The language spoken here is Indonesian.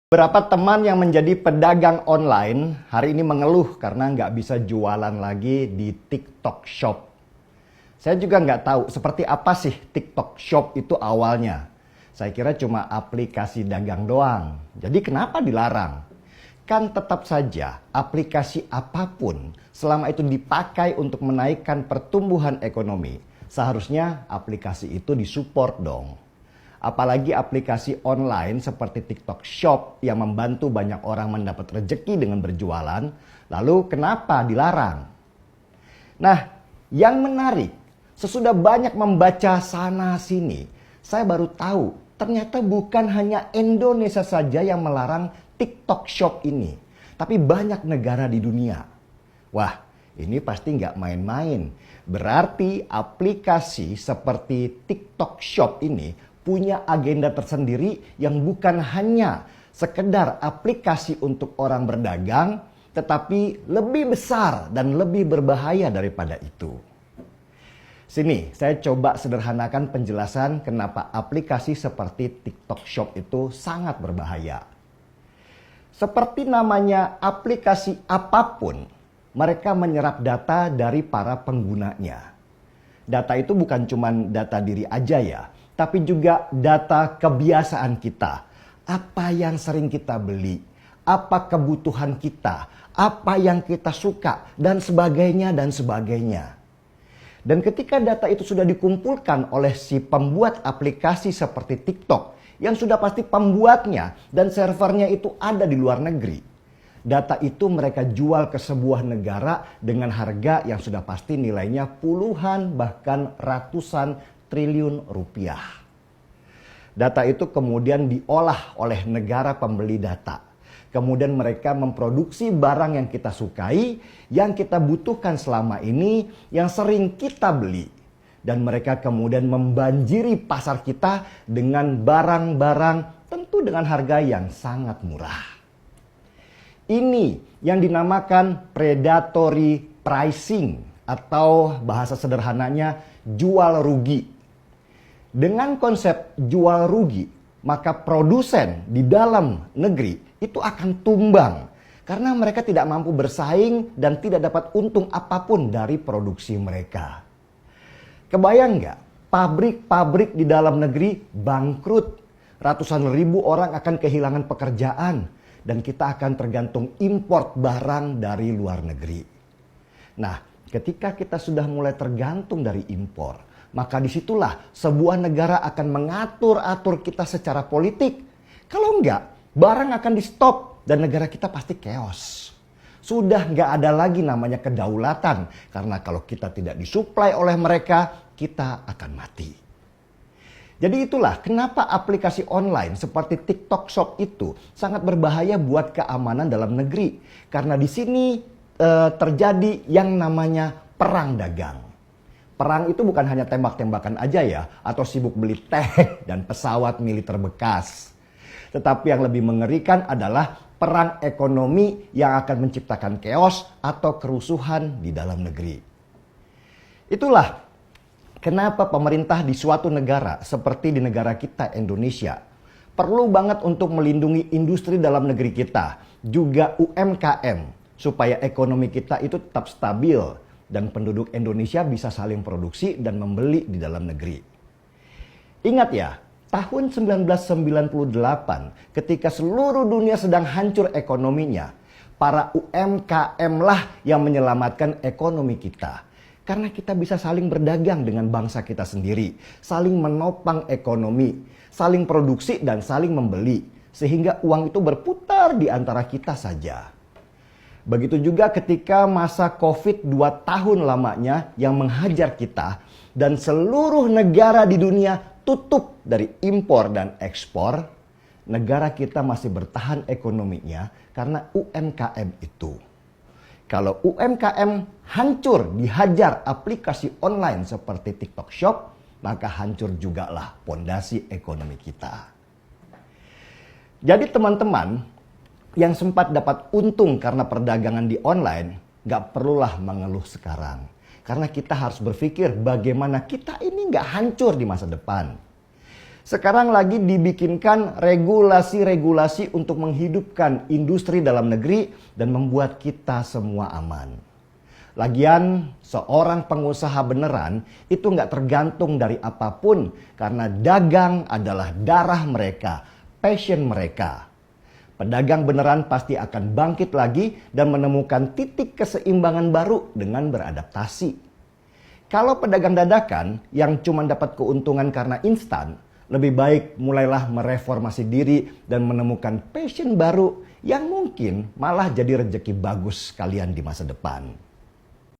Beberapa teman yang menjadi pedagang online hari ini mengeluh karena nggak bisa jualan lagi di TikTok Shop. Saya juga nggak tahu seperti apa sih TikTok Shop itu awalnya. Saya kira cuma aplikasi dagang doang. Jadi kenapa dilarang? Kan tetap saja aplikasi apapun selama itu dipakai untuk menaikkan pertumbuhan ekonomi, seharusnya aplikasi itu disupport dong. Apalagi aplikasi online seperti TikTok Shop yang membantu banyak orang mendapat rezeki dengan berjualan, lalu kenapa dilarang? Nah, yang menarik, sesudah banyak membaca sana-sini, saya baru tahu ternyata bukan hanya Indonesia saja yang melarang TikTok Shop ini, tapi banyak negara di dunia. Wah, ini pasti nggak main-main. Berarti aplikasi seperti TikTok Shop ini punya agenda tersendiri yang bukan hanya sekedar aplikasi untuk orang berdagang, tetapi lebih besar dan lebih berbahaya daripada itu. Sini, saya coba sederhanakan penjelasan kenapa aplikasi seperti TikTok Shop itu sangat berbahaya. Seperti namanya, aplikasi apapun, mereka menyerap data dari para penggunanya. Data itu bukan cuma data diri aja ya, tapi juga data kebiasaan kita. Apa yang sering kita beli, apa kebutuhan kita, apa yang kita suka, dan sebagainya, dan sebagainya. Dan ketika data itu sudah dikumpulkan oleh si pembuat aplikasi seperti TikTok, yang sudah pasti pembuatnya dan servernya itu ada di luar negeri. Data itu mereka jual ke sebuah negara dengan harga yang sudah pasti nilainya puluhan bahkan ratusan triliun rupiah. Data itu kemudian diolah oleh negara pembeli data. Kemudian mereka memproduksi barang yang kita sukai, yang kita butuhkan selama ini, yang sering kita beli. Dan mereka kemudian membanjiri pasar kita dengan barang-barang tentu dengan harga yang sangat murah. Ini yang dinamakan predatory pricing atau bahasa sederhananya jual rugi. Dengan konsep jual rugi, maka produsen di dalam negeri itu akan tumbang karena mereka tidak mampu bersaing dan tidak dapat untung apapun dari produksi mereka. Kebayang nggak? Pabrik-pabrik di dalam negeri bangkrut. Ratusan ribu orang akan kehilangan pekerjaan dan kita akan tergantung import barang dari luar negeri. Nah, ketika kita sudah mulai tergantung dari impor, maka disitulah sebuah negara akan mengatur-atur kita secara politik. Kalau enggak, barang akan di stop dan negara kita pasti chaos. Sudah nggak ada lagi namanya kedaulatan. Karena kalau kita tidak disuplai oleh mereka, kita akan mati. Jadi itulah kenapa aplikasi online seperti TikTok Shop itu sangat berbahaya buat keamanan dalam negeri. Karena di sini terjadi yang namanya perang dagang. Perang itu bukan hanya tembak-tembakan aja ya, atau sibuk beli tank dan pesawat militer bekas. Tetapi yang lebih mengerikan adalah perang ekonomi yang akan menciptakan chaos atau kerusuhan di dalam negeri. Itulah kenapa pemerintah di suatu negara seperti di negara kita Indonesia perlu banget untuk melindungi industri dalam negeri kita, juga UMKM, supaya ekonomi kita itu tetap stabil dan penduduk Indonesia bisa saling produksi dan membeli di dalam negeri. Ingat ya, tahun 1998 ketika seluruh dunia sedang hancur ekonominya, para UMKM lah yang menyelamatkan ekonomi kita. Karena kita bisa saling berdagang dengan bangsa kita sendiri, saling menopang ekonomi, saling produksi dan saling membeli, sehingga uang itu berputar di antara kita saja. Begitu juga ketika masa COVID 2 tahun lamanya yang menghajar kita dan seluruh negara di dunia tutup dari impor dan ekspor, negara kita masih bertahan ekonominya karena UMKM itu. Kalau UMKM hancur dihajar aplikasi online seperti TikTok Shop, maka hancur jugalah pondasi ekonomi kita. Jadi teman-teman yang sempat dapat untung karena perdagangan di online, gak perlulah mengeluh sekarang. Karena kita harus berpikir bagaimana kita ini gak hancur di masa depan. Sekarang lagi dibikinkan regulasi-regulasi untuk menghidupkan industri dalam negeri dan membuat kita semua aman. Lagian, seorang pengusaha beneran itu nggak tergantung dari apapun karena dagang adalah darah mereka, passion mereka. Pedagang beneran pasti akan bangkit lagi dan menemukan titik keseimbangan baru dengan beradaptasi. Kalau pedagang dadakan yang cuma dapat keuntungan karena instan, lebih baik mulailah mereformasi diri dan menemukan passion baru yang mungkin malah jadi rezeki bagus kalian di masa depan.